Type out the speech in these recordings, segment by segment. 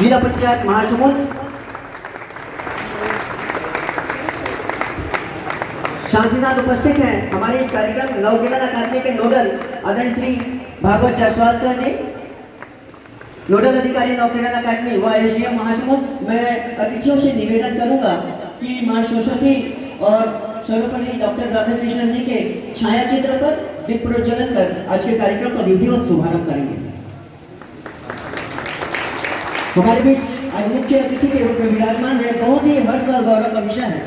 जिला पंचायत महासमुंद, साथ ही साथ उपस्थित हैं हमारे इस कार्यक्रम नवकिरण अकादमी के नोडल आदरणीय श्री भागवत जायसवाल सर जी, नोडल अधिकारी नवकिरण अकादमी व एसडीएम महासमुंद। मैं अतिथियों से निवेदन करूंगा कि मां सरस्वती और सर्वपल्ली डॉक्टर राधाकृष्णन जी के छाया चित्र पर दीप प्रज्वलन कर आज के कार्यक्रम का विधिवत शुभारंभ करेंगे। हमारे बीच आज मुख्य अतिथि के रूप में विराजमान है, बहुत ही हर्ष और गौरव का विषय है।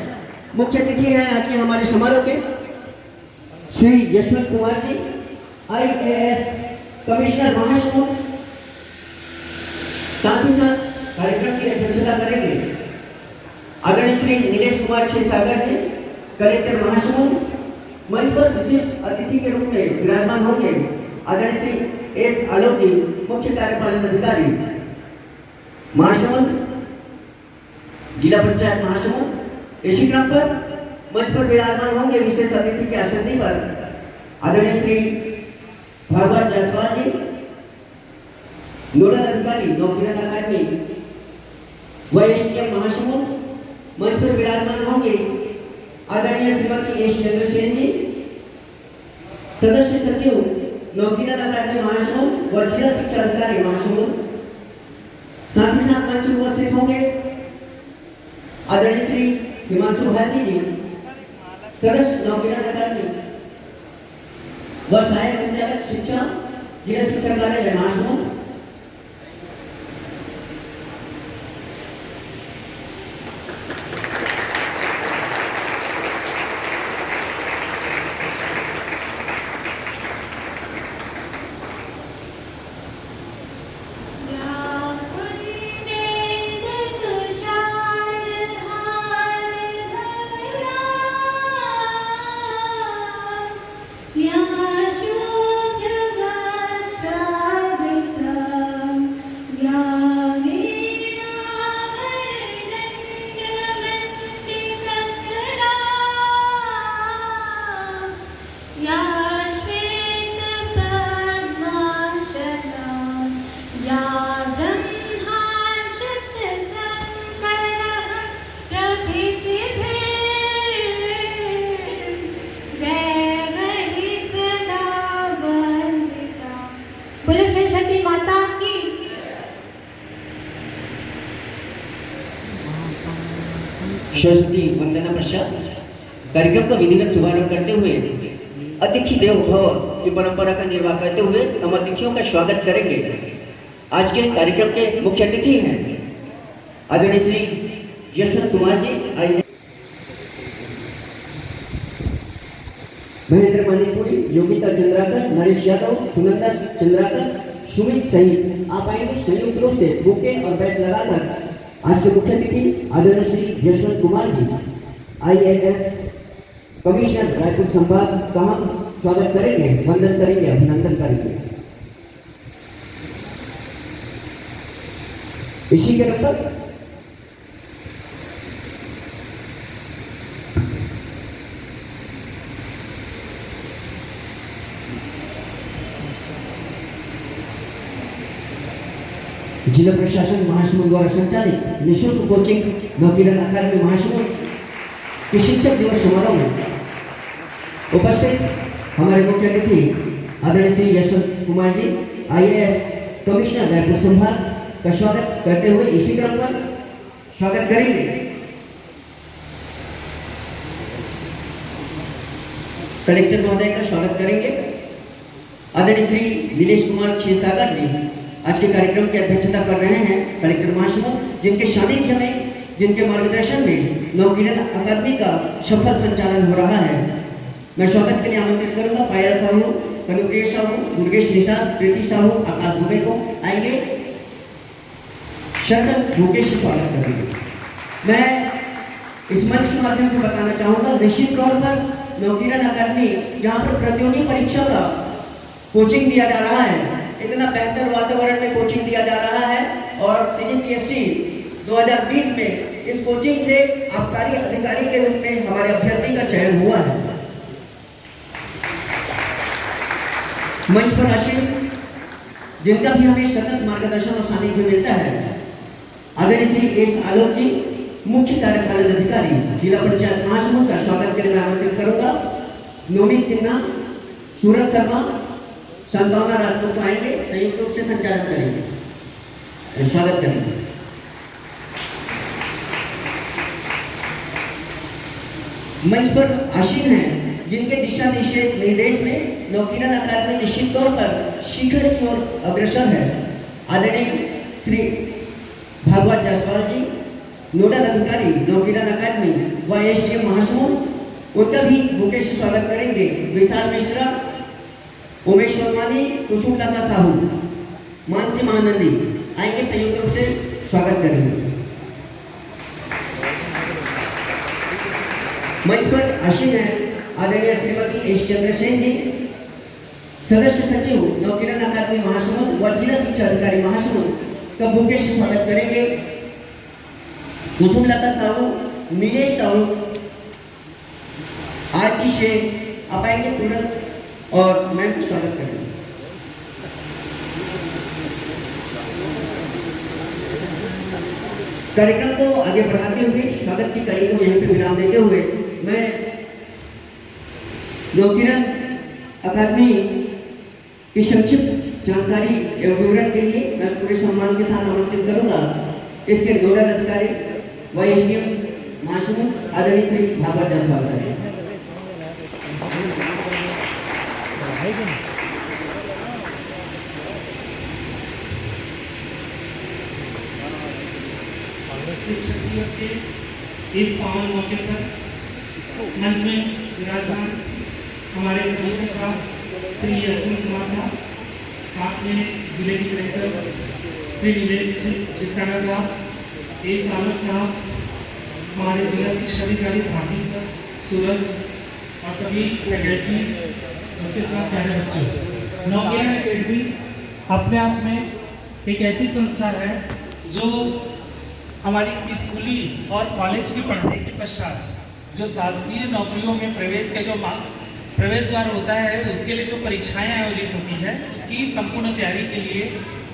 मुख्य अतिथि हैं आज के हमारे समारोह के श्री यशवंत कुमार जी, IAS कमिश्नर महासमुंद। साथ ही साथ कार्यक्रम की अध्यक्षता करेंगे आदरणीय श्री नीलेश कुमार क्षीरसागर जी, कलेक्टर महासमुंद। मंच पर विशिष्ट अतिथि के रूप में विराजमान होंगे आदरणीय श्री S आलोक जी, मुख्य कार्यपालन अधिकारी महासमुंद, जिला पंचायत महासमुंद। इसी क्रम पर मंच पर विराजमान होंगे विशेष अतिथि के आसनी पर आदरणीय श्री भागवत जायसवाल जी, नोडल अधिकारी नवकिरण अकादमी व एसडीएम महासमुंद। मंच पर विराजमान होंगे आदरणीय श्रीमती S चंद्रसेन जी, सदस्य सचिव नवकिरण अकादमी महासमुंद व जिला शिक्षा अधिकारी महासमुंद। साथ ही साथ मंच पर उपस्थित होंगे आदरणीय श्री हिमांशु भारती जी, सदस्य नवकिरण अकादमी व सहायक संचालक शिक्षा जिला शिक्षा कार्यालय महासमुंद। सरस्वती वंदना पश्चात कार्यक्रम का विधिवत शुभारंभ करते हुए अतिथि देवो भव की परंपरा का निर्वाह करते हुए हम अतिथियों का स्वागत करेंगे। आज के कार्यक्रम के मुख्य अतिथि हैं आदरणीय श्री यशवंत कुमार जी, महेंद्र मणिपुरी, योगिता चंद्राकर, नरेश यादव, सुनंदा चंद्राकर, सुमित सहित आप आएंगे संयुक्त रूप से बुके और बैच लगाकर आज के मुख्य अतिथि आदरणीय श्री यशवंत कुमार जी, IAS कमिश्नर रायपुर संभाग का हम स्वागत करेंगे, वंदन करेंगे, अभिनंदन करेंगे। इसी के ऊपर जिला प्रशासन महासमुंद द्वारा संचालित निःशुल्क कोचिंग नवकिरण अकादमी महासमुंद के शिक्षक दिवस समारोह में उपस्थित हमारे मुख्य अतिथि आदरणीय श्री यशवंत कुमार जी, IAS कमिश्नर रायपुर संभाग का स्वागत करते हुए इसी क्रम पर स्वागत करेंगे कलेक्टर महोदय का स्वागत करेंगे आदरणीय श्री नीलेश कुमार क्षीरसागर जी। आज के कार्यक्रम की अध्यक्षता कर रहे हैं कलेक्टर महासमुंद, जिनके सानिध्य में, जिनके मार्गदर्शन में नवकिरण अकादमी का सफल संचालन हो रहा है। मैं स्वागत के लिए आमंत्रित करूंगा पायल साहू, कनुप्रिया साहू, दुर्गेश निषाद, प्रीति साहू, आकाश दुबे को आएंगे शरद मुकेश से स्वागत करेंगे। मैं इस मंच के माध्यम से बताना चाहूंगा, निश्चित तौर पर नवकिरण अकादमी जहाँ पर प्रतियोगी परीक्षा का कोचिंग दिया जा रहा है, इतना बेहतर वातावरण में कोचिंग दिया जा रहा है और CGPSC 2020 में इस कोचिंग से आबकारी अधिकारी के रूप में हमारे अभ्यर्थी का चयन हुआ है। मंच पर आशीन जिनका भी हमें सतत मार्गदर्शन और सानिध्य मिलता है, आदरणीय श्री एस आलोक जी, मुख्य कार्यपालन अधिकारी जिला पंचायत महासमुंद का स्वागत के लिए मैं आमंत्रित करूंगा। नवनीत सिन्हा, सूरज शर्मा, संतावना राजपूत आएंगे, संयुक्त रूप से संचालन करेंगे, स्वागत करेंगे। मंच पर आसीन हैं जिनके दिशा निर्देश में नवकिरण अकादमी निश्चित तौर पर शिखर की ओर अग्रसर है। आदरणीय श्री भागवत जायसवाल जी, नोडल अधिकारी नवकिरण अकादमी व एसडीएम महासमुंद, उनका भी मुकेश स्वागत करेंगे। विशाल मिश्रा, उमेश वर्मानी, कुसुम लता साहू, मानसी महानंदी आएंगे, संयुक्त रूप से स्वागत करेंगे। मंच पर आसीन है आदरणीय श्रीमती एस चंद्रसेन जी, सदस्य सचिव नवकिरण अकादमी महासमुंद व जिला शिक्षा अधिकारी महासमुंद का मुकेश स्वागत करेंगे। कुसुम लता साहू, नीलेश साहू, आरती शेख आप आएंगे तुरंत और मैम का स्वागत करेंगे। कार्यक्रम को आगे बढ़ाते हुए स्वागत की कड़ी को यहीं पर विराम देते हुए मैं नवकिरण अकादमी की संक्षिप्त जानकारी एवं विवरण के लिए मैं पूरे सम्मान के साथ आमंत्रित करूंगा इसके नोडल अधिकारी व एसडीएम महासमुंद आदरणीय श्री भागवत जायसवाल जी। शिक्षक दिवस के इस पावन मौके पर मंच में विराजमान हमारे कमिश्नर साहब श्री यशवंत कुमार साहब, साथ में जिले के कलेक्टर श्री नीलेश शिक्षाणा साहब, एस आलोक साहब, हमारे जिला शिक्षा अधिकारी भारती सर, सूरज और सभी फैकल्टी, उसके साथ प्यारे बच्चों। नवकिरण अकेडमी अपने आप में एक ऐसी संस्था है जो हमारी स्कूली और कॉलेज की पढ़ाई के पश्चात जो शासकीय नौकरियों में प्रवेश का जो प्रवेश द्वार होता है, उसके लिए जो परीक्षाएं आयोजित होती है, उसकी संपूर्ण तैयारी के लिए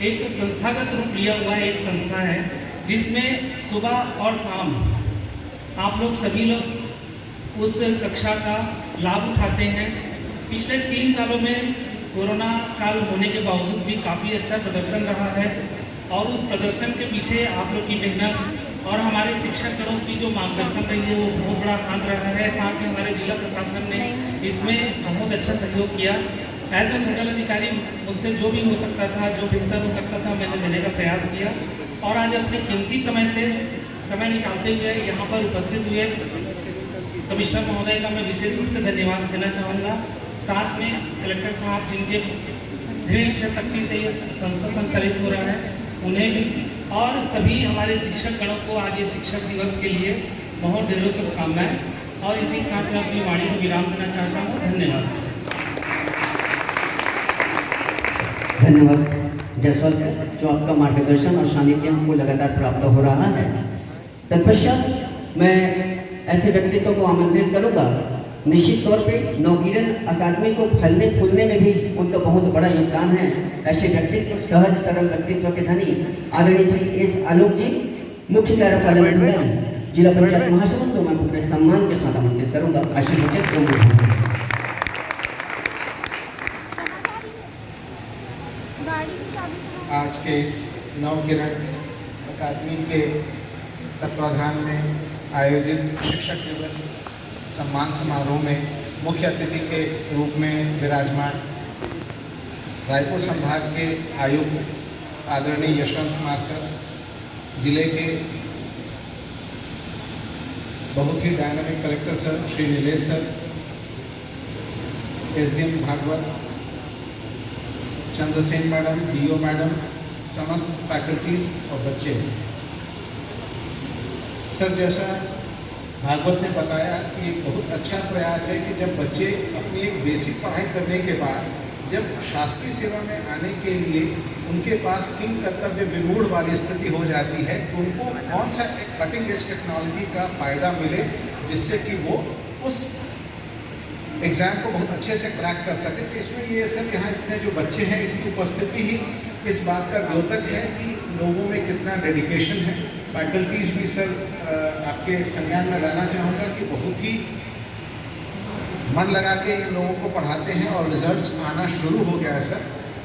एक संस्थागत रूप लिया हुआ एक संस्था है, जिसमें सुबह और शाम आप लोग सभी लोग उस कक्षा का लाभ उठाते हैं। पिछले 3 सालों में कोरोना काल होने के बावजूद भी काफ़ी अच्छा प्रदर्शन रहा है और उस प्रदर्शन के पीछे आप लोग की मेहनत और हमारे शिक्षकगणों की जो मार्गदर्शन रही है वो बहुत बड़ा हाथ रहा है। साथ में हमारे जिला प्रशासन ने इसमें बहुत अच्छा सहयोग किया। एज ए नोडल अधिकारी मुझसे जो भी हो सकता था, जो बेहतर हो सकता था, मैंने देने का प्रयास किया और आज अपने कीमती समय निकालते हुए यहाँ पर उपस्थित हुए कमिश्नर महोदय का मैं विशेष रूप से धन्यवाद देना चाहूँगा। साथ में कलेक्टर साहब जिनके दृढ़ इच्छा शक्ति से ये संस्था संचालित हो रहा है, उन्हें भी और सभी हमारे शिक्षक गणों को आज ये शिक्षक दिवस के लिए बहुत ढेरों शुभकामनाएं और इसी के साथ मैं अपनी वाणी को विराम देना चाहता हूँ। धन्यवाद। धन्यवाद जायसवाल सर, जो आपका मार्गदर्शन और सानिध्य हमको लगातार प्राप्त हो रहा है। तत्पश्चात मैं ऐसे व्यक्तित्व को आमंत्रित करूंगा। निश्चित तौर पे नवकिरण अकादमी को फलने फूलने में भी उनका बहुत बड़ा योगदान है। ऐसे व्यक्तित्व, सहज सरल व्यक्तित्व के धनी आदरणीय श्री एस आलोक जी, मुख्य कार्यपालन अधिकारी जिला पंचायत महासमुंद को मैं पूरे सम्मान के साथ आमंत्रित करूंगा। आशीर्वचन आज के इस नवकिरण अकादमी के तत्वाधान में आयोजित शिक्षक दिवस सम्मान समारोह में मुख्य अतिथि के रूप में विराजमान रायपुर संभाग के आयुक्त आदरणीय यशवंत कुमार सर, जिले के बहुत ही dynamic collector sir Shri Nilesh sir, SDM Bhagwat, Chandrasen madam, DO madam, समस्त फैकल्टीज और बच्चे। सर, जैसा भागवत ने बताया कि एक बहुत अच्छा प्रयास है कि जब बच्चे अपनी एक बेसिक पढ़ाई करने के बाद जब शासकीय सेवा में आने के लिए उनके पास किंग कर्तव्य विमूढ़ वाली स्थिति हो जाती है, तो उनको कौन सा एक कटिंग एज टेक्नोलॉजी का फ़ायदा मिले जिससे कि वो उस एग्ज़ाम को बहुत अच्छे से क्रैक कर सके। तो इसमें ये सर यहाँ जितने जो बच्चे हैं इसकी उपस्थिति ही इस बात का द्योतक है कि लोगों में कितना डेडिकेशन है। फैकल्टीज़ भी सर आपके संज्ञान में लाना चाहूँगा कि बहुत ही मन लगा के इन लोगों को पढ़ाते हैं और रिजल्ट्स आना शुरू हो गया है सर।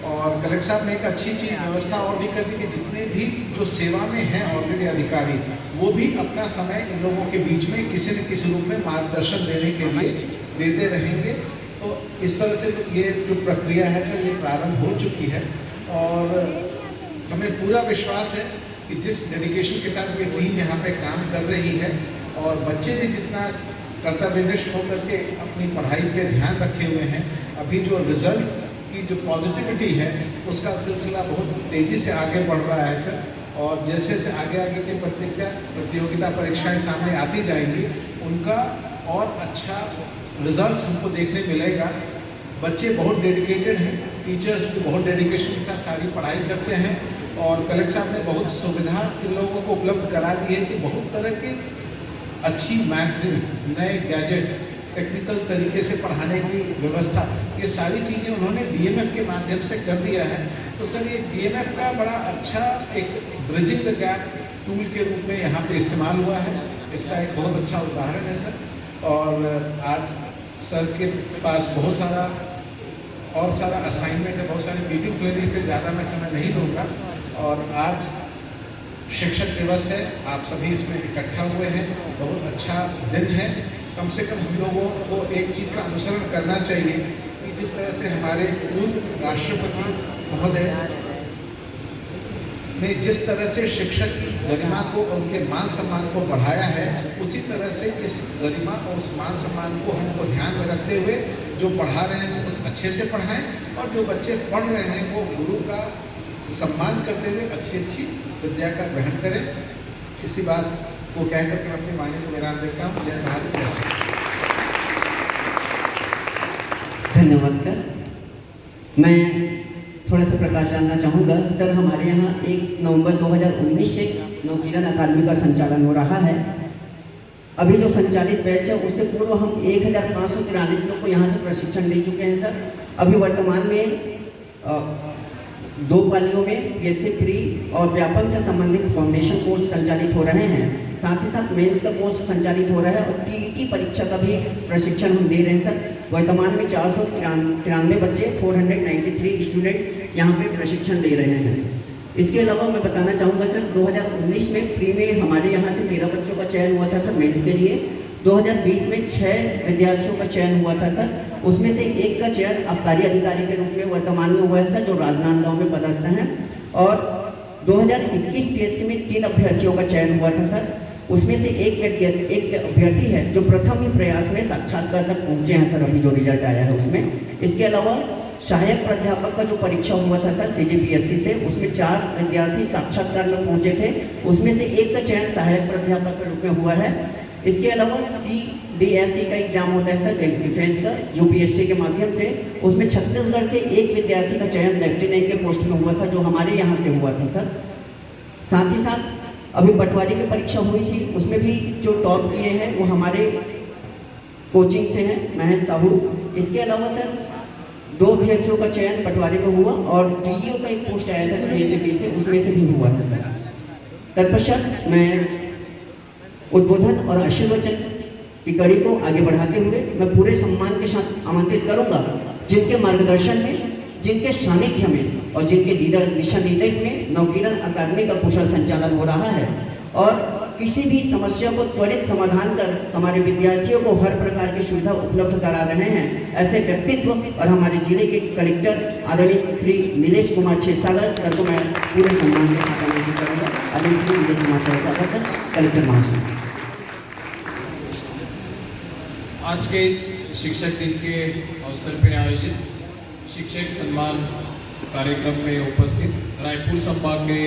और कलेक्टर साहब ने एक अच्छी चीज़ व्यवस्था और भी कर दी कि जितने भी जो सेवा में हैं ऑलरेडी अधिकारी, वो भी अपना समय इन लोगों के बीच में किसी न किसी रूप में मार्गदर्शन देने के लिए देते रहेंगे। तो इस तरह से ये जो प्रक्रिया है सर, ये प्रारंभ हो चुकी है और हमें पूरा विश्वास है कि जिस डेडिकेशन के साथ ये टीम यहाँ पे काम कर रही है और बच्चे भी जितना कर्तव्यनिष्ठ होकर के अपनी पढ़ाई पे ध्यान रखे हुए हैं, अभी जो रिजल्ट की जो पॉजिटिविटी है उसका सिलसिला बहुत तेज़ी से आगे बढ़ रहा है सर। और जैसे जैसे आगे आगे की प्रतियोगिता परीक्षाएं सामने आती जाएंगी, उनका और अच्छा रिजल्ट्स हमको देखने मिलेगा। बच्चे बहुत डेडिकेटेड हैं, टीचर्स भी बहुत डेडिकेशन के साथ सारी पढ़ाई करते हैं और कलेक्टर साहब ने बहुत सुविधा इन लोगों को उपलब्ध करा दी है कि बहुत तरह की अच्छी मैगजीन्स, नए गैजेट्स, टेक्निकल तरीके से पढ़ाने की व्यवस्था, ये सारी चीज़ें उन्होंने DMF के माध्यम से कर दिया है। तो सर ये DMF का बड़ा अच्छा एक ब्रिजिंग द गैप टूल के रूप में यहाँ पे इस्तेमाल हुआ है। इसका एक बहुत अच्छा उदाहरण है सर। और आज सर के पास बहुत सारा असाइनमेंट है, बहुत सारी मीटिंग्स लेनी, इसलिए ज़्यादा मैं समय नहीं लूँगा। और आज शिक्षक दिवस है, आप सभी इसमें इकट्ठा हुए हैं, बहुत अच्छा दिन है। कम से कम हम लोगों को एक चीज़ का अनुसरण करना चाहिए कि जिस तरह से हमारे पूर्व राष्ट्रपति महोदय ने जिस तरह से शिक्षक की गरिमा को और उनके मान सम्मान को बढ़ाया है, उसी तरह से इस गरिमा और उस मान सम्मान को हमको ध्यान में रखते हुए जो पढ़ा रहे हैं वो अच्छे से पढ़ाएं और जो बच्चे पढ़ रहे हैं वो गुरु का सम्मान करते हुए अच्छी विद्या का ग्रहण करें। इसी बात को कहकर मैं अपनी वाणी को विराम देता हूँ। जय भारत, जय श्री। धन्यवाद सर। मैं थोड़ा सा प्रकाश डालना चाहूँगा सर। हमारे यहाँ 1 नवंबर 2019 से नवकिरण अकादमी का संचालन हो रहा है। अभी जो संचालित बैच है उससे पूर्व हम 1543 लोग को यहाँ से प्रशिक्षण दे चुके हैं सर। अभी वर्तमान में 2 पालियों में PSC प्री और व्यापक से संबंधित फाउंडेशन कोर्स संचालित हो रहे हैं। साथ ही साथ मेंस का कोर्स संचालित हो रहा है और TET परीक्षा का भी प्रशिक्षण हम दे रहे हैं सर। वर्तमान में 493 बच्चे 493 स्टूडेंट यहाँ पे प्रशिक्षण ले रहे हैं। इसके अलावा मैं बताना चाहूँगा सर, 2019 में प्री में हमारे यहाँ से 13 बच्चों का चयन हुआ था सर मेंस के लिए। 2020 में 6 विद्यार्थियों का चयन हुआ था सर। उसमें से एक का चयन आबकारी अधिकारी के रूप में वर्तमान में हुआ है सर, जो राजनांदगांव में पदस्थ हैं। और 2021 PSC में 3 अभ्यर्थियों का चयन हुआ था सर। उसमें से एक अभ्यर्थी है जो प्रथम ही प्रयास में साक्षात्कार तक पहुंचे हैं सर, अभी जो रिजल्ट आया है उसमें। इसके अलावा सहायक प्राध्यापक का जो परीक्षा हुआ था सर CGPSC से, उसमें 4 विद्यार्थी साक्षात्कार में पहुंचे थे। उसमें से एक का चयन सहायक प्राध्यापक के रूप में हुआ है। इसके अलावा CDSE का एग्जाम होता है सर डिफेंस का, UPSC के माध्यम से। उसमें छत्तीसगढ़ से एक विद्यार्थी का चयन लेफ्टिनेंट के पोस्ट में हुआ था, जो हमारे यहाँ से हुआ था सर। साथ ही साथ अभी पटवारी की परीक्षा हुई थी, उसमें भी जो टॉप किए हैं वो हमारे कोचिंग से हैं, महेश साहू। इसके अलावा सर 2 अभ्यर्थियों का चयन पटवारी में हुआ और DEO का एक पोस्ट आया था CSAP से, उसमें से भी हुआ था सर। तत्पश्चात मैं उद्बोधन और आशीर्वचन की कड़ी को आगे बढ़ाते हुए मैं पूरे सम्मान के साथ आमंत्रित करूंगा, जिनके मार्गदर्शन में, जिनके सानिध्य में और जिनके दिशा निर्देश में नवकिरण अकादमी का कुशल संचालन हो रहा है और किसी भी समस्या को त्वरित समाधान कर हमारे विद्यार्थियों को हर प्रकार की सुविधा उपलब्ध करा रहे हैं। ऐसे व्यक्तित्व और हमारे जिले के कलेक्टर आदरणीय श्री नीलेश कुमार क्षीरसागर सर को मैं पूरे सम्मान के साथ आमंत्रित करूँगा। आदरणीय श्री नीलेश कुमार क्षीरसागर सर, कलेक्टर महाशय। आज के इस शिक्षक दिन के अवसर पर आयोजित शिक्षक सम्मान कार्यक्रम में उपस्थित रायपुर संभाग के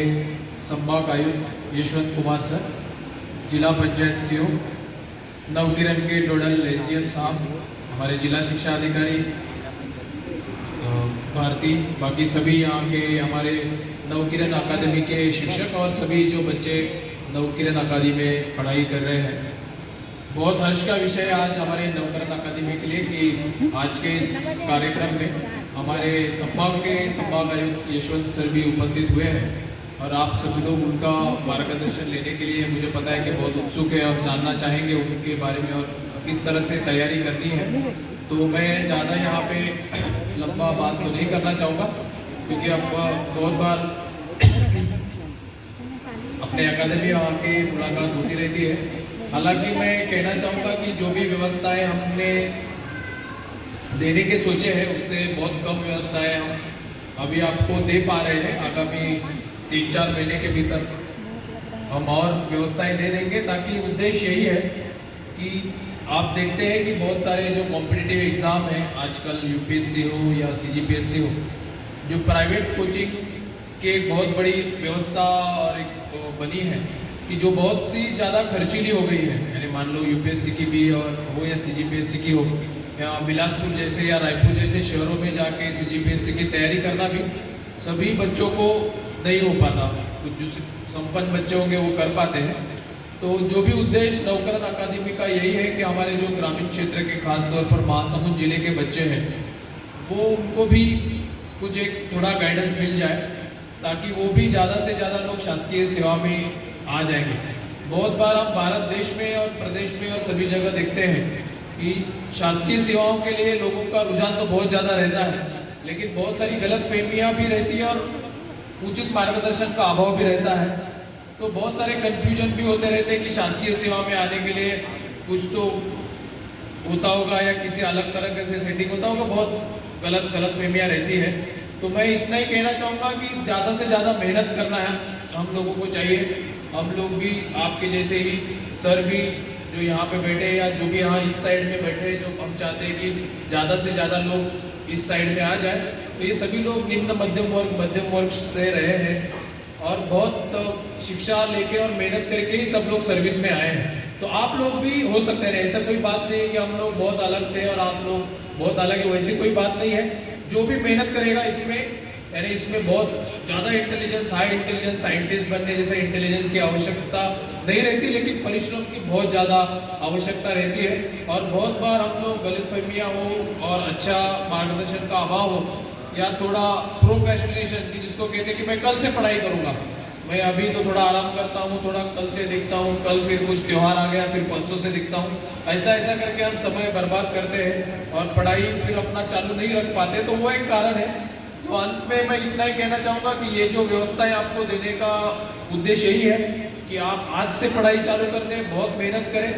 संभाग आयुक्त यशवंत कुमार सर, जिला पंचायत CO, नवकिरण के नोडल SDM साहब, हमारे जिला शिक्षा अधिकारी भारती, बाकी सभी यहाँ के हमारे नवकिरण अकादमी के शिक्षक और सभी जो बच्चे नवकिरण अकादमी में पढ़ाई कर रहे हैं। बहुत हर्ष का विषय आज हमारे नवकिरण अकादमी के लिए कि आज के इस कार्यक्रम में हमारे संभाग के संभाग आयुक्त यशवंत सर भी उपस्थित हुए हैं और आप सभी लोग उनका मार्गदर्शन लेने के लिए मुझे पता है कि बहुत उत्सुक है और जानना चाहेंगे उनके बारे में और किस तरह से तैयारी करनी है। तो मैं ज़्यादा यहाँ पे लंबा बात तो नहीं करना चाहूँगा, क्योंकि अब बहुत बार अपने अकादमी आके मुलाकात होती रहती है। हालांकि मैं कहना चाहूँगा कि जो भी व्यवस्थाएं हमने देने के सोचे हैं उससे बहुत कम व्यवस्थाएं हम अभी आपको दे पा रहे हैं। आगामी 3-4 महीने के भीतर हम और व्यवस्थाएं दे देंगे, ताकि उद्देश्य यही है कि आप देखते हैं कि बहुत सारे जो कॉम्पिटिटिव एग्ज़ाम हैं आजकल, यूपीएससी हो या सीजीपीएससी हो, जो प्राइवेट कोचिंग की एक बहुत बड़ी व्यवस्था और एक बनी है कि जो बहुत सी ज़्यादा खर्चीली हो गई है। यानी मान लो यूपीएससी की भी और हो या सीजीपीएससी की हो, या बिलासपुर जैसे या रायपुर जैसे शहरों में जाके सीजीपीएससी की तैयारी करना भी सभी बच्चों को नहीं हो पाता। कुछ जो संपन्न बच्चे होंगे वो कर पाते हैं। तो जो भी उद्देश्य नवकरण अकादमी का यही है कि हमारे जो ग्रामीण क्षेत्र के खास तौर पर महासमुंद जिले के बच्चे हैं वो उनको भी कुछ एक थोड़ा गाइडेंस मिल जाए, ताकि वो भी ज़्यादा से ज़्यादा लोग शासकीय सेवा में आ जाएंगे। बहुत बार हम भारत देश में और प्रदेश में और सभी जगह देखते हैं कि शासकीय सेवाओं के लिए लोगों का रुझान तो बहुत ज़्यादा रहता है, लेकिन बहुत सारी गलत फहमियाँ भी रहती है और उचित मार्गदर्शन का अभाव भी रहता है। तो बहुत सारे कन्फ्यूजन भी होते रहते हैं कि शासकीय सेवा में आने के लिए कुछ तो होता होगा या किसी अलग तरह से सेटिंग होता होगा, बहुत गलत फहमियाँ रहती है। तो मैं इतना ही कहना चाहूँगा कि ज़्यादा से ज़्यादा मेहनत करना है हम लोगों को चाहिए। हम लोग भी आपके जैसे ही सर भी जो यहाँ पे बैठे हैं या जो भी यहाँ इस साइड में बैठे हैं, जो हम चाहते हैं कि ज़्यादा से ज़्यादा लोग इस साइड में आ जाए। तो ये सभी लोग निम्न मध्यम वर्ग से रहे हैं और बहुत शिक्षा लेके और मेहनत करके ही सब लोग सर्विस में आए हैं। तो आप लोग भी हो सकते हैं, ऐसा कोई बात नहीं है कि हम लोग बहुत अलग थे और आप लोग बहुत अलग है, वैसी कोई बात नहीं है। जो भी मेहनत करेगा इसमें, यानी इसमें बहुत ज़्यादा इंटेलिजेंस, हाई इंटेलिजेंस साइंटिस्ट बनने जैसे इंटेलिजेंस की आवश्यकता नहीं रहती, लेकिन परिश्रम की बहुत ज़्यादा आवश्यकता रहती है। और बहुत बार हम लोग गलतफहमियाँ हो और अच्छा मार्गदर्शन का अभाव हो या थोड़ा प्रोक्रेस्टिनेशन की जिसको कहते हैं कि मैं कल से पढ़ाई करूँगा, मैं अभी तो थोड़ा आराम करता हूँ, थोड़ा कल से देखता हूँ, कल फिर कुछ त्यौहार आ गया फिर परसों से देखता हूँ, ऐसा करके हम समय बर्बाद करते हैं और पढ़ाई फिर अपना चालू नहीं रख पाते। तो वो एक कारण है। तो अंत में मैं इतना ही कहना चाहूँगा कि ये जो व्यवस्थाएं आपको देने का उद्देश्य यही है कि आप आज से पढ़ाई चालू कर दें, बहुत मेहनत करें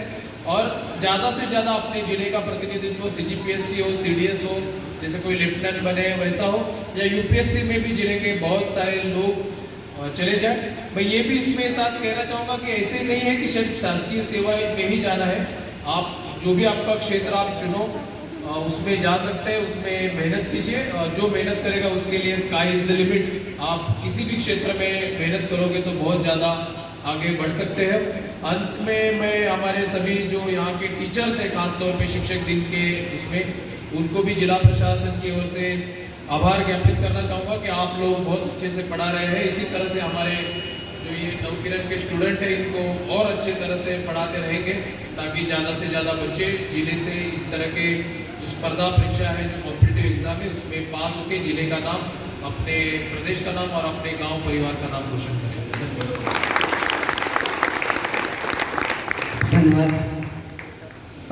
और ज़्यादा से ज़्यादा अपने जिले का प्रतिनिधित्व सीजीपीएससी हो, सीडीएस हो, जैसे कोई लेफ्टिनेंट बने वैसा हो, या यूपीएससी में भी जिले के बहुत सारे लोग चले जाए। मैं ये भी इसमें साथ कहना चाहूँगा कि ऐसे नहीं है कि सिर्फ शासकीय सेवा में ही जाना है। आप जो भी आपका क्षेत्र आप चुनो उसमें जा सकते हैं, उसमें मेहनत कीजिए। जो मेहनत करेगा उसके लिए स्काई इज़ द लिमिट। आप किसी भी क्षेत्र में मेहनत करोगे तो बहुत ज़्यादा आगे बढ़ सकते हैं। अंत में मैं हमारे सभी जो यहाँ के टीचर्स हैं, खासतौर पे शिक्षक दिन के उसमें, उनको भी जिला प्रशासन की ओर से आभार ज्ञापित करना चाहूँगा कि आप लोग बहुत अच्छे से पढ़ा रहे हैं। इसी तरह से हमारे जो ये नवकिरण के स्टूडेंट हैं इनको और अच्छी तरह से पढ़ाते रहेंगे, ताकि ज़्यादा से ज़्यादा बच्चे जिले से इस तरह के जो स्पर्धा परीक्षा है, जो कॉम्पिटिटिव एग्जाम है, उसमें पास होकर जिले का नाम, अपने प्रदेश का नाम और अपने गाँव परिवार का नाम रोशन करेंगे। धन्यवाद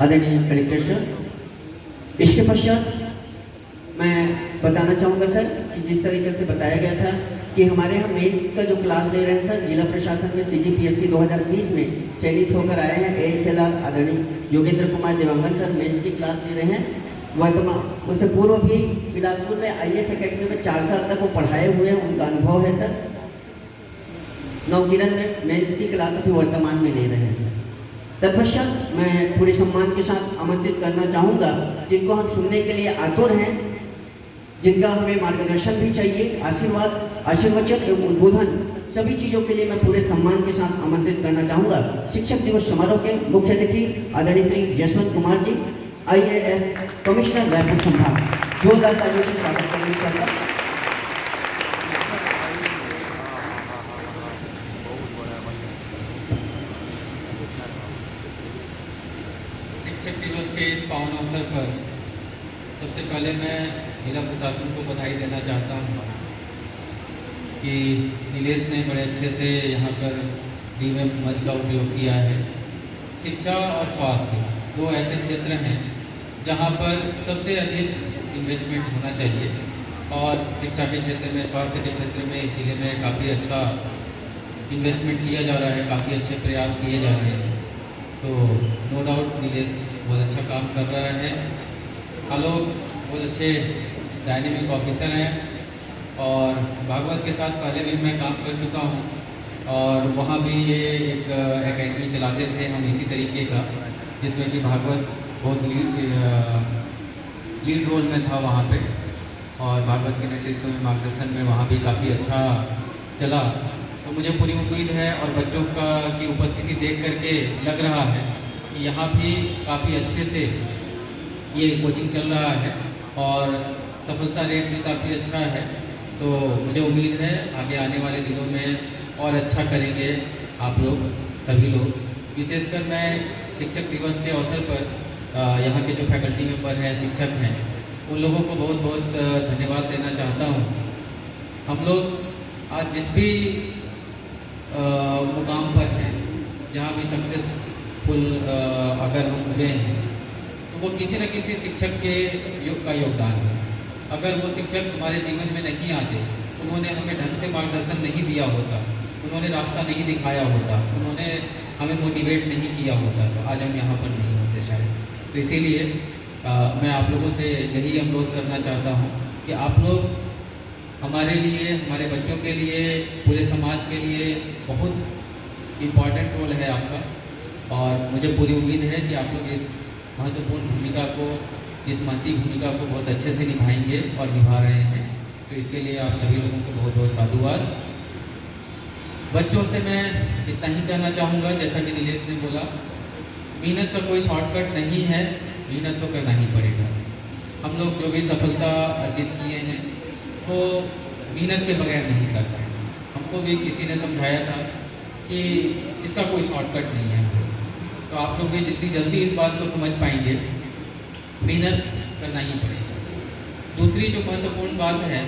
आदरणीय कलेक्टर सर। इसके पश्चात मैं बताना चाहूँगा सर कि जिस तरीके से बताया गया था कि हमारे यहाँ मेंस का जो क्लास ले रहे हैं सर, जिला प्रशासन में सीजीपीएससी 2020 में चयनित होकर आए हैं एएसएलआर आदरणीय योगेंद्र कुमार देवांगन सर मेंस की क्लास ले रहे हैं। वर्तमान उससे पूर्व भी बिलासपुर में आईएएस एकेडमी में 4 साल तक वो पढ़ाए हुए हैं, उनका अनुभव है सर। नवकिरण में मेंस की क्लास अभी वर्तमान में ले रहे हैं सर। तत्पश्चात मैं पूरे सम्मान के साथ आमंत्रित करना चाहूँगा जिनको हम सुनने के लिए आतुर हैं, जिनका हमें मार्गदर्शन भी चाहिए, आशीर्वचन एवं उद्बोधन, सभी चीज़ों के लिए मैं पूरे सम्मान के साथ आमंत्रित करना चाहूँगा शिक्षक दिवस समारोह के मुख्य अतिथि आदरणीय श्री यशवंत कुमार जी, IAS कमिश्नर रायपुर संभाग। जोरदार तालियों से स्वागत करेंगे सर। शिक्षक दिवस के इस पावन अवसर पर सबसे पहले मैं जिला प्रशासन को बधाई देना चाहता हूँ। कि नीलेश ने बड़े अच्छे से यहाँ पर डीएमएफ मद का उपयोग किया है। शिक्षा और स्वास्थ्य दो ऐसे क्षेत्र हैं जहाँ पर सबसे अधिक इन्वेस्टमेंट होना चाहिए, और शिक्षा के क्षेत्र में, स्वास्थ्य के क्षेत्र में इस जिले में काफ़ी अच्छा इन्वेस्टमेंट किया जा रहा है, काफ़ी अच्छे प्रयास किए जा रहे हैं। तो नो डाउट नीलेश बहुत अच्छा काम कर रहा है। आलोक बहुत अच्छे डायनेमिक ऑफिसर हैं, और भागवत के साथ पहले भी मैं काम कर चुका हूँ, और वहाँ भी ये एक एकेडमी चलाते थे हम इसी तरीके का, जिसमें कि भागवत बहुत लीड रोल में था वहाँ पे, और भागवत के नेतृत्व में, मार्गदर्शन में वहाँ भी काफ़ी अच्छा चला। तो मुझे पूरी उम्मीद है, और बच्चों की उपस्थिति देख करके लग रहा है कि यहाँ भी काफ़ी अच्छे से ये कोचिंग चल रहा है, और सफलता रेट भी काफ़ी अच्छा है। तो मुझे उम्मीद है आगे आने वाले दिनों में और अच्छा करेंगे आप लोग, सभी लोग। विशेषकर मैं शिक्षक दिवस के अवसर पर यहाँ के जो फैकल्टी मेंबर हैं, शिक्षक हैं, उन लोगों को बहुत बहुत धन्यवाद देना चाहता हूँ। हम लोग आज जिस भी मुकाम पर हैं, जहाँ भी सक्सेसफुल अगर हम हुए हैं, तो वो किसी न किसी शिक्षक के का योगदान है। अगर वो शिक्षक हमारे जीवन में नहीं आते, उन्होंने हमें ढंग से मार्गदर्शन नहीं दिया होता, उन्होंने रास्ता नहीं दिखाया होता, उन्होंने हमें मोटिवेट नहीं किया होता, तो आज हम यहाँ पर नहीं होते शायद। तो इसीलिए मैं आप लोगों से यही अनुरोध करना चाहता हूँ कि आप लोग हमारे लिए, हमारे बच्चों के लिए, पूरे समाज के लिए बहुत इम्पॉर्टेंट रोल है आपका, और मुझे पूरी उम्मीद है कि आप लोग इस महत्वपूर्ण भूमिका को, इस महती भूमिका को बहुत अच्छे से निभाएंगे और निभा रहे हैं। तो इसके लिए आप सभी लोगों को बहुत बहुत साधुवाद। बच्चों से मैं इतना ही कहना चाहूँगा, जैसा कि नीलेश ने बोला, मेहनत का कोई शॉर्टकट नहीं है, मेहनत तो करना ही पड़ेगा। हम लोग जो भी सफलता अर्जित किए हैं वो मेहनत के बगैर नहीं कर पाए। हमको भी किसी ने समझाया था कि इसका कोई शॉर्टकट नहीं है। तो आप लोग भी जितनी जल्दी इस बात को समझ पाएंगे, मेहनत करना ही पड़ेगा। दूसरी जो महत्वपूर्ण बात है,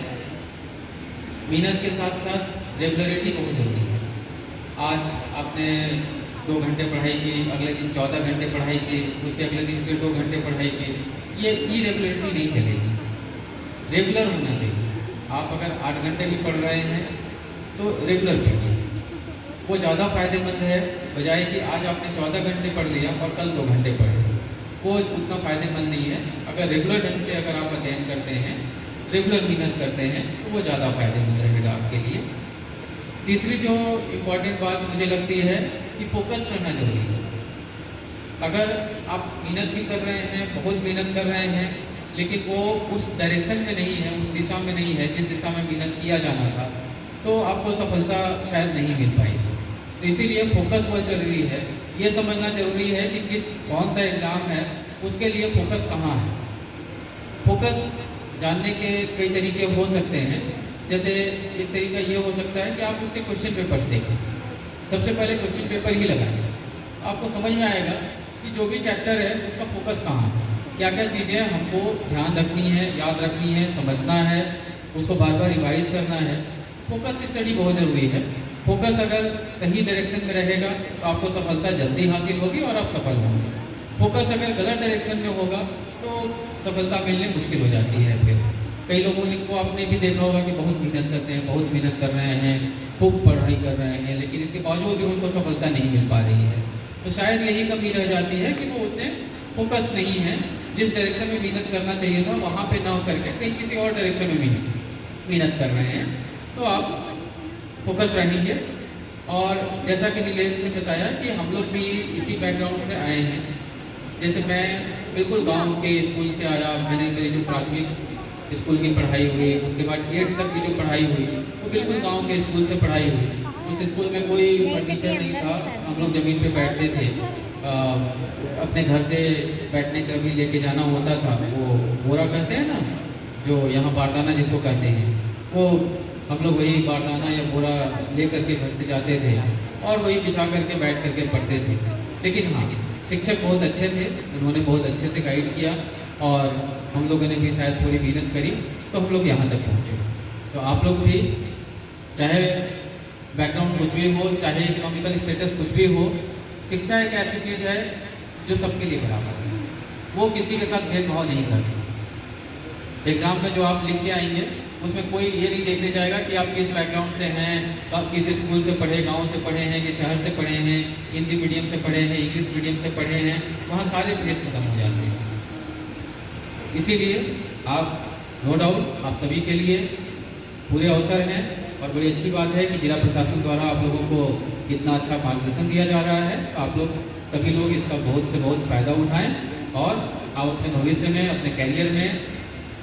मेहनत के साथ साथ रेगुलरिटी बहुत जरूरी है। आज आपने 2 घंटे पढ़ाई की, अगले दिन 14 घंटे पढ़ाई की, उसके अगले दिन फिर 2 घंटे पढ़ाई की, ये इरेगुलरिटी नहीं चलेगी। रेगुलर होना चाहिए। आप अगर 8 घंटे भी पढ़ रहे हैं तो रेगुलर पढ़िए, वो ज़्यादा फायदेमंद है, बजाय कि आज आपने 14 घंटे पढ़ लिया और कल 2 घंटे पढ़ लिया, वो उतना फायदेमंद नहीं है। अगर रेगुलर ढंग से अगर आप अध्ययन करते हैं, रेगुलर मेहनत करते हैं, तो वो ज़्यादा फायदेमंद रहेगा आपके लिए। तीसरी जो इम्पॉर्टेंट बात मुझे लगती है कि फोकस रहना जरूरी है। अगर आप मेहनत भी कर रहे हैं, बहुत मेहनत कर रहे हैं, लेकिन वो उस डायरेक्शन में नहीं है, उस दिशा में नहीं है जिस दिशा में मेहनत किया जाना था, तो आपको सफलता शायद नहीं मिल पाएगी। तो इसीलिए फोकस बहुत ज़रूरी है। ये समझना जरूरी है कि कौन सा एग्ज़ाम है, उसके लिए फोकस कहाँ है। फोकस जानने के कई तरीके हो सकते हैं। जैसे एक तरीका ये हो सकता है कि आप उसके क्वेश्चन पेपर्स देखें। सबसे पहले क्वेश्चन पेपर ही लगाएं, आपको समझ में आएगा कि जो भी चैप्टर है उसका फोकस कहाँ है, क्या क्या चीज़ें हमको ध्यान रखनी है, याद रखनी है, समझना है, उसको बार बार रिवाइज करना है। फोकस स्टडी बहुत ज़रूरी है। फोकस अगर सही डायरेक्शन में रहेगा तो आपको सफलता जल्दी हासिल होगी और आप सफल होंगे। फोकस अगर गलत डायरेक्शन में होगा तो सफलता मिलने मुश्किल हो जाती है। फिर कई लोगों ने को आपने भी देखा होगा कि बहुत मेहनत करते हैं, बहुत मेहनत कर रहे हैं, खूब पढ़ाई कर रहे हैं, लेकिन इसके बावजूद भी उनको सफलता नहीं मिल पा रही है। तो शायद यही कमी रह जाती है कि वो उतने फोकस नहीं है। जिस डायरेक्शन में मेहनत करना चाहिए था वहाँ पे ना करके कहीं किसी और डायरेक्शन में मेहनत कर रहे हैं, तो आप फोकस रहेंगे। और जैसा कि नीलेश ने बताया कि हम लोग भी इसी बैकग्राउंड से आए हैं। जैसे मैं बिल्कुल गांव के स्कूल से आया, मैंने मेरी जो प्राथमिक स्कूल की पढ़ाई हुई, उसके बाद 8th तक की जो पढ़ाई हुई वो बिल्कुल गांव के स्कूल से पढ़ाई हुई। उस स्कूल में कोई फर्नीचर नहीं था, हम लोग ज़मीन पे बैठते थे। अपने घर से बैठने का भी लेके जाना होता था, वो बोरा कहते हैं ना, जो यहाँ बारदाना जिसको कहते हैं, वो हम लोग वही बारदाना या बोरा ले करके घर से जाते थे और वही बिछा करके बैठ करके पढ़ते थे। लेकिन हाँ, शिक्षक बहुत अच्छे थे, उन्होंने बहुत अच्छे से गाइड किया और हम लोगों ने भी शायद थोड़ी मेहनत करी तो हम लोग यहाँ तक पहुँचे। तो आप लोग भी चाहे बैकग्राउंड कुछ भी हो, चाहे इकोनॉमिकल स्टेटस कुछ भी हो, शिक्षा एक ऐसी चीज़ है जो सबके लिए बराबर है। वो किसी के साथ भेदभाव नहीं करती। एग्ज़ाम में जो आप लिख के आएंगे उसमें कोई ये नहीं देखने जाएगा कि आप किस बैकग्राउंड से हैं, आप किस स्कूल से पढ़े, गांव से पढ़े हैं कि शहर से पढ़े हैं, हिंदी मीडियम से पढ़े हैं, इंग्लिश मीडियम से पढ़े हैं, वहाँ सारे भेद खत्म हो जाते हैं। इसीलिए आप नो डाउट आप सभी के लिए पूरे अवसर हैं और बड़ी अच्छी बात है कि जिला प्रशासन द्वारा आप लोगों को इतना अच्छा मार्गदर्शन दिया जा रहा है। तो आप लोग सभी लोग इसका बहुत से बहुत फ़ायदा उठाएं और आप अपने भविष्य में, अपने कैरियर में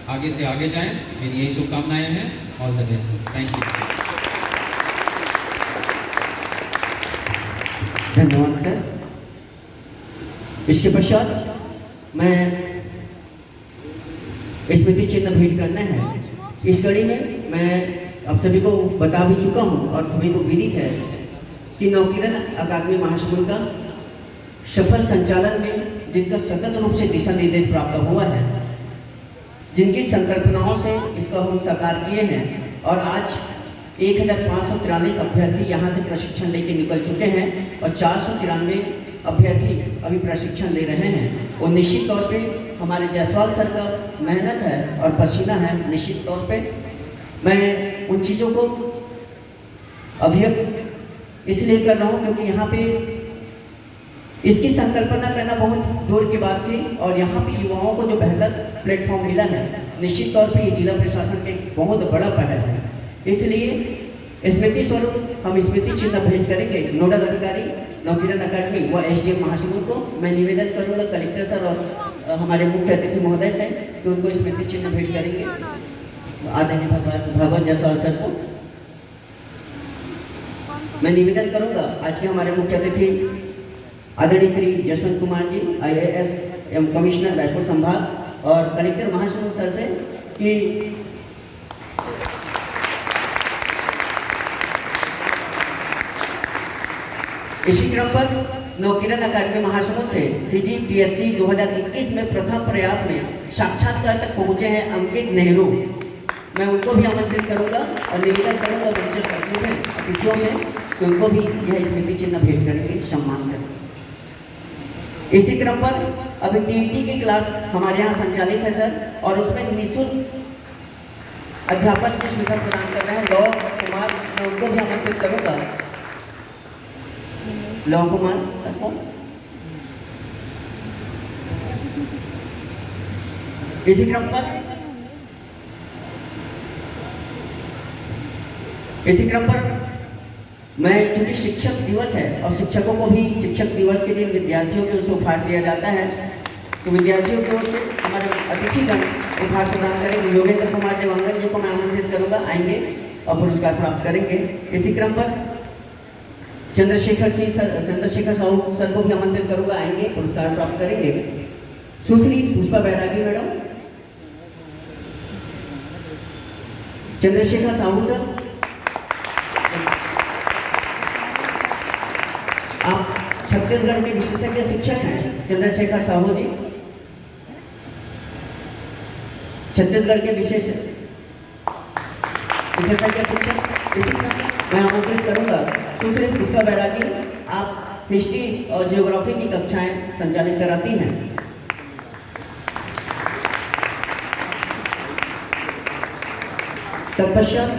आगे से आगे जाएं। मेरी यही शुभकामनाएं हैं। All the best. Thank you. धन्यवाद सर। इसके पश्चात मैं स्मृति चिन्ह भेंट करना है। इस कड़ी में मैं आप सभी को बता भी चुका हूं और सभी को विदित है कि नवकिरण अकादमी महासमुंद का सफल संचालन में जिनका सतत रूप से दिशा निर्देश प्राप्त हुआ है, जिनकी संकल्पनाओं से इसका हम साकार किए हैं और आज 1543 अभ्यर्थी यहाँ से प्रशिक्षण लेके निकल चुके हैं और 493 अभ्यर्थी अभी प्रशिक्षण ले रहे हैं। और निश्चित तौर पे हमारे जायसवाल सर का मेहनत है और पसीना है। निश्चित तौर पे मैं उन चीज़ों को अभिव्यक्त इसलिए कर रहा हूँ क्योंकि यहाँ पे इसकी संकल्पना करना बहुत दूर की बात थी और यहाँ पे युवाओं को जो बेहतर प्लेटफॉर्म मिला है, निश्चित तौर पे ये जिला प्रशासन का एक बहुत बड़ा पहल है। इसलिए स्मृति स्वरूप हम स्मृति चिन्ह भेंट करेंगे नोडल अधिकारी नवकिरण अकादमी व एसडीएम महासमुंद को। मैं निवेदन करूंगा कलेक्टर सर और हमारे मुख्य अतिथि महोदय से कि उनको स्मृति चिन्ह भेंट करेंगे। आदरणीय भगवत जायसवाल सर को मैं निवेदन करूंगा आज के हमारे मुख्य अतिथि आदरणीय श्री यशवंत कुमार जी IAS एवं कमिश्नर रायपुर संभाग और कलेक्टर महासमुंद सर से कि इसी क्रम पर नवकिरण अकादमी महासमुंद से CGPSC 2021 में प्रथम प्रयास में साक्षात्कार तक पहुंचे हैं अंकित नेहरू। मैं उनको भी आमंत्रित करूंगा और निवेदन करूंगा अतिथियों से कि उनको भी यह स्मृति चिन्ह भेंट करेंगे, सम्मान करेंगे। इसी क्रम पर अभी TET की क्लास हमारे यहाँ संचालित है सर और उसमें निःशुल्क अध्यापन की सुविधा प्रदान कर रहे हैं लौ कुमार। मैं उनको भी आमंत्रित करूंगा। लौ कुमार सर को इसी क्रम पर मैं चूंकि शिक्षक दिवस है और शिक्षकों को भी शिक्षक दिवस के दिन विद्यार्थियों को उसे उपहार दिया जाता है, तो विद्यार्थियों की ओर से हमारे अतिथिगण उपहार प्रदान करेंगे। योगेंद्र कुमार देवांगन जी को मैं आमंत्रित करूंगा, आएंगे और पुरस्कार प्राप्त करेंगे। इसी क्रम पर चंद्रशेखर साहू सर को भी आमंत्रित करूंगा, आएंगे पुरस्कार प्राप्त करेंगे। सुश्री पुष्पा बैरागी मैडम, चंद्रशेखर साहू सर, आप छत्तीसगढ़ के विशेषज्ञ शिक्षक हैं। चंद्रशेखर साहू जी छत्तीसगढ़ के विशेषज्ञ शिक्षक। इसी मैं आमंत्रित करूंगा सुश्री पुष्पा बैरागी, आप हिस्ट्री और ज्योग्राफी की कक्षाएं संचालित कराती हैं। तत्पश्चात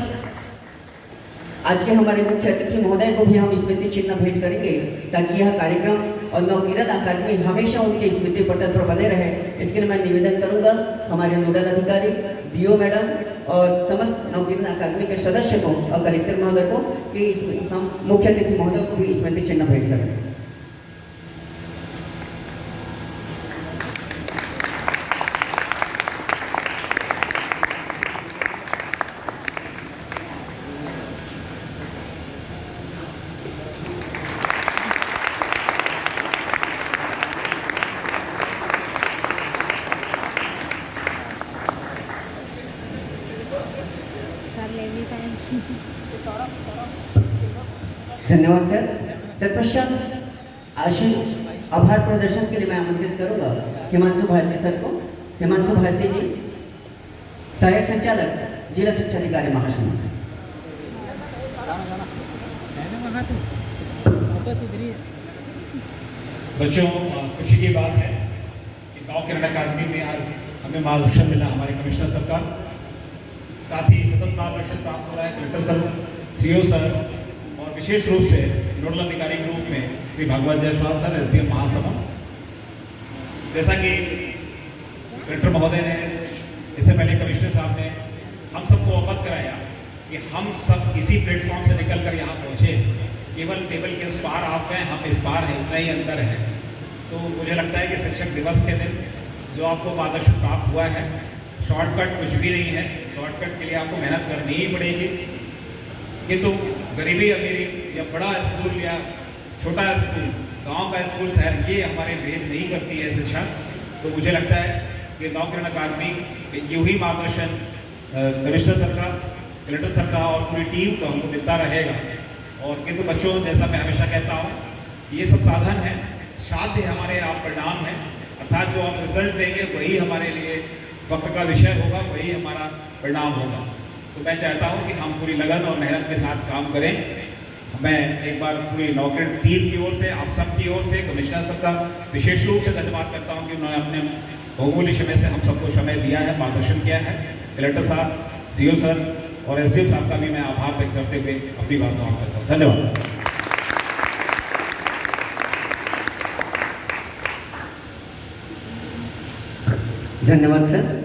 आज के हमारे मुख्य अतिथि महोदय को भी हम स्मृति चिन्ह भेंट करेंगे ताकि यह कार्यक्रम और नवकिरण अकादमी हमेशा उनके स्मृति पटल पर बने रहे। इसके लिए मैं निवेदन करूंगा हमारे नोडल अधिकारी DO मैडम और समस्त नवकिरण अकादमी के सदस्य को और कलेक्टर महोदय को कि इसमें हम मुख्य अतिथि महोदय को भी स्मृति चिन्ह भेंट करें। धन्यवाद सर। तत्पश्चात आभार प्रदर्शन के लिए मैं आमंत्रित करूंगा हिमांशु भारती सर को। हिमांशु भारती जी सहायक संचालक जिला शिक्षा अधिकारी महासमुंद। बच्चों, खुशी की बात है कि गांव किरण अकादमी में आज हमें मार्गदर्शन मिला हमारे कमिश्नर सर का, साथ ही सतत मार्गदर्शन प्राप्त हो रहा है कलेक्टर सर, सीओ सर और विशेष रूप से नोडल अधिकारी के रूप में श्री भागवत जायसवाल सर, एसडीएम महासभा। जैसा कि कलेक्टर महोदय ने, इससे पहले कमिश्नर साहब ने हम सबको अवगत कराया कि हम सब इसी प्लेटफॉर्म से निकल कर यहाँ पहुँचे, केवल टेबल के उस पार आप हैं, हम इस पार हैं, इतना ही अंतर है। तो मुझे लगता है कि शिक्षक दिवस के दिन जो आपको मार्गदर्शन प्राप्त हुआ है, शॉर्टकट कुछ भी नहीं है, शॉर्टकट के लिए आपको मेहनत करनी ही पड़ेगी। किंतु गरीबी अमीरी या बड़ा स्कूल या छोटा स्कूल, गांव का स्कूल, शहर, ये हमारे भेद नहीं करती है शिक्षा। तो मुझे लगता है कि गांव किरण अकादमी यूँ ही मार्गदर्शन कमिश्नर सर का, कलेक्टर सर का और पूरी टीम का हमको मिलता रहेगा। और किंतु बच्चों, जैसा मैं हमेशा कहता हूँ, ये सब साधन है, साध्य हमारे आप परिणाम है, अर्थात जो आप रिजल्ट देंगे वही हमारे लिए वक्त का विषय होगा, वही हमारा परिणाम होगा। तो मैं चाहता हूँ कि हम पूरी लगन और मेहनत के साथ काम करें। मैं एक बार पूरी नौकरी टीम की ओर से, आप सब की ओर से, कमिश्नर साहब का विशेष रूप से धन्यवाद करता हूँ कि उन्होंने अपने बहुमूल्य समय से हम सबको समय दिया है, मार्गदर्शन किया है। कलेक्टर साहब, सीओ सर और एसडीएम साहब का भी मैं आभार व्यक्त करते हुए अपनी बात समाप्त करता हूँ। धन्यवाद। धन्यवाद सर।